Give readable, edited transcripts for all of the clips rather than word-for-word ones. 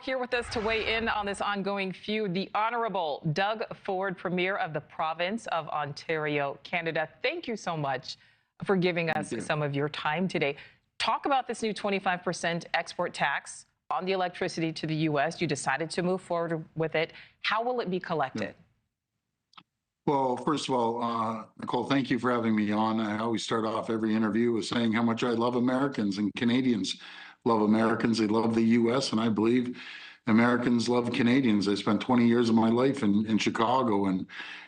Here with us to weigh in on this ongoing feud, the Honorable Doug Ford, Premier of the province of Ontario, Canada. Thank you so much for giving us some of your time today. Talk about this new 25% export tax on the electricity to the U.S. You decided to move forward with it. How will it be collected? Well, first of all, Nichole, thank you for having me on. I always start off every interview with saying how much I love Americans, and Canadians love Americans. They love the U.S., and I believe Americans love Canadians. I spent 20 years of my life in Chicago and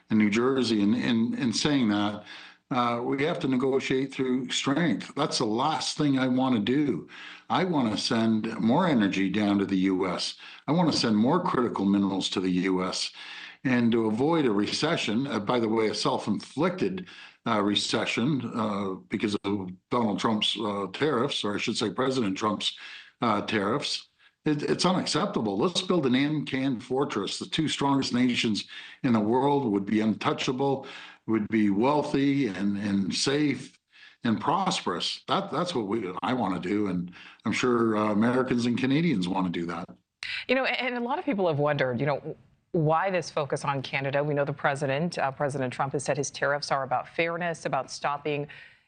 in New Jersey, and in saying that, we have to negotiate through strength. That's the last thing I want to do. I want to send more energy down to the U.S. I want to send more critical minerals to the U.S. And to avoid a recession, by the way, a self-inflicted recession because of Donald Trump's tariffs, or I should say President Trump's tariffs, it's unacceptable. Let's build an Amcan fortress. The two strongest nations in the world would be untouchable, would be wealthy and safe and prosperous. That's what I want to do, and I'm sure Americans and Canadians want to do that. You know, and a lot of people have wondered, why this focus on Canada? We know the President Trump, has said his tariffs are about fairness, about stopping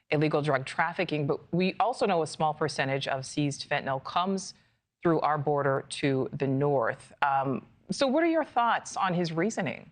illegal drug trafficking. But we also know a small percentage of seized fentanyl comes through our border to the north. So what are your thoughts on his reasoning?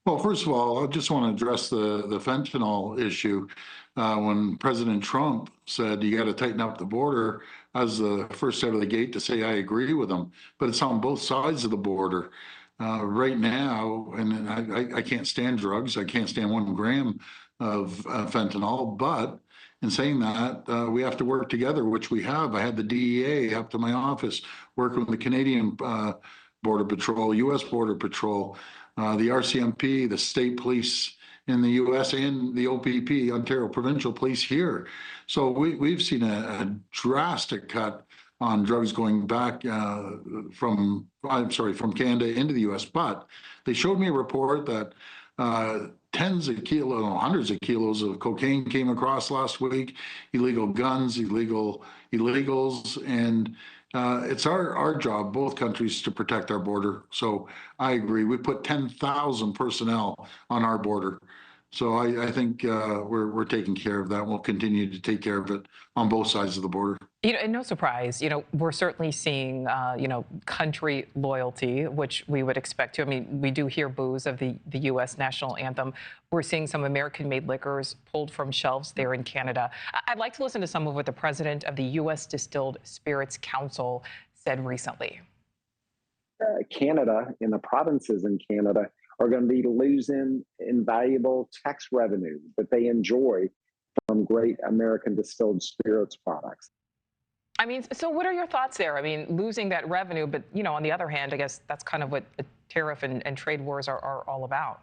Well, first of all, I just want to address the fentanyl issue. When President Trump said you got to tighten up the border, I was the first out of the gate to say I agree with him, but it's on both sides of the border. Right now, and I can't stand drugs. I can't stand 1 gram of fentanyl, but in saying that, we have to work together, which we have. I had the DEA up to my office working with the Canadian Border Patrol, U.S. Border Patrol, the RCMP, the state police in the U.S., and the OPP, Ontario Provincial Police here. So we've seen a drastic cut on drugs going back from Canada into the U.S. But they showed me a report that tens of kilos, hundreds of kilos of cocaine came across last week, illegal guns, illegals, and it's our job, both countries, to protect our border. So I agree. We put 10,000 personnel on our border. So I think we're taking care of that. We'll continue to take care of it on both sides of the border. And no surprise, we're certainly seeing, country loyalty, which we would expect to. I mean, we do hear boos of the U.S. national anthem. We're seeing some American-made liquors pulled from shelves there in Canada. I'd like to listen to some of what the president of the U.S. Distilled Spirits Council said recently. Canada and the provinces in Canada are going to be losing invaluable tax revenue that they enjoy from great American distilled spirits products. I mean, so what are your thoughts there? I mean, losing that revenue, but, on the other hand, I guess that's kind of what the tariff and trade wars are all about.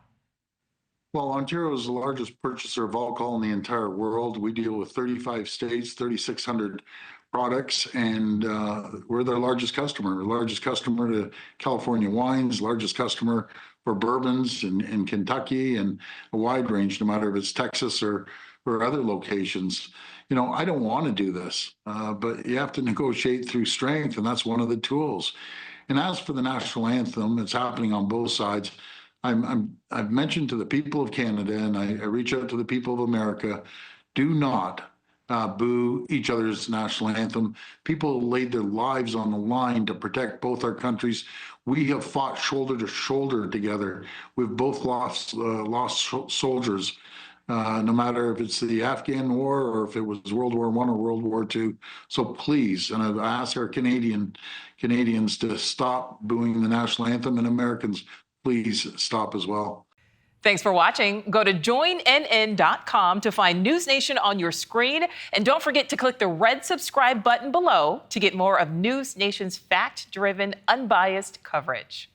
Well, Ontario is the largest purchaser of alcohol in the entire world. We deal with 35 states, 3,600 products, and we're their largest customer. We're the largest customer to California wines, largest customer for bourbons in Kentucky, and a wide range, no matter if it's Texas or other locations. I don't want to do this, but you have to negotiate through strength, and that's one of the tools. And as for the national anthem, it's happening on both sides. I've mentioned to the people of Canada, and I reach out to the people of America, do not boo each other's national anthem. People laid their lives on the line to protect both our countries. We have fought shoulder to shoulder together. We've both lost soldiers, no matter if it's the Afghan war or if it was World War I or World War II. So please, and I ask our Canadians to stop booing the national anthem, and Americans, please stop as well. Thanks for watching. Go to joinnn.com to find NewsNation on your screen. And don't forget to click the red subscribe button below to get more of NewsNation's fact-driven, unbiased coverage.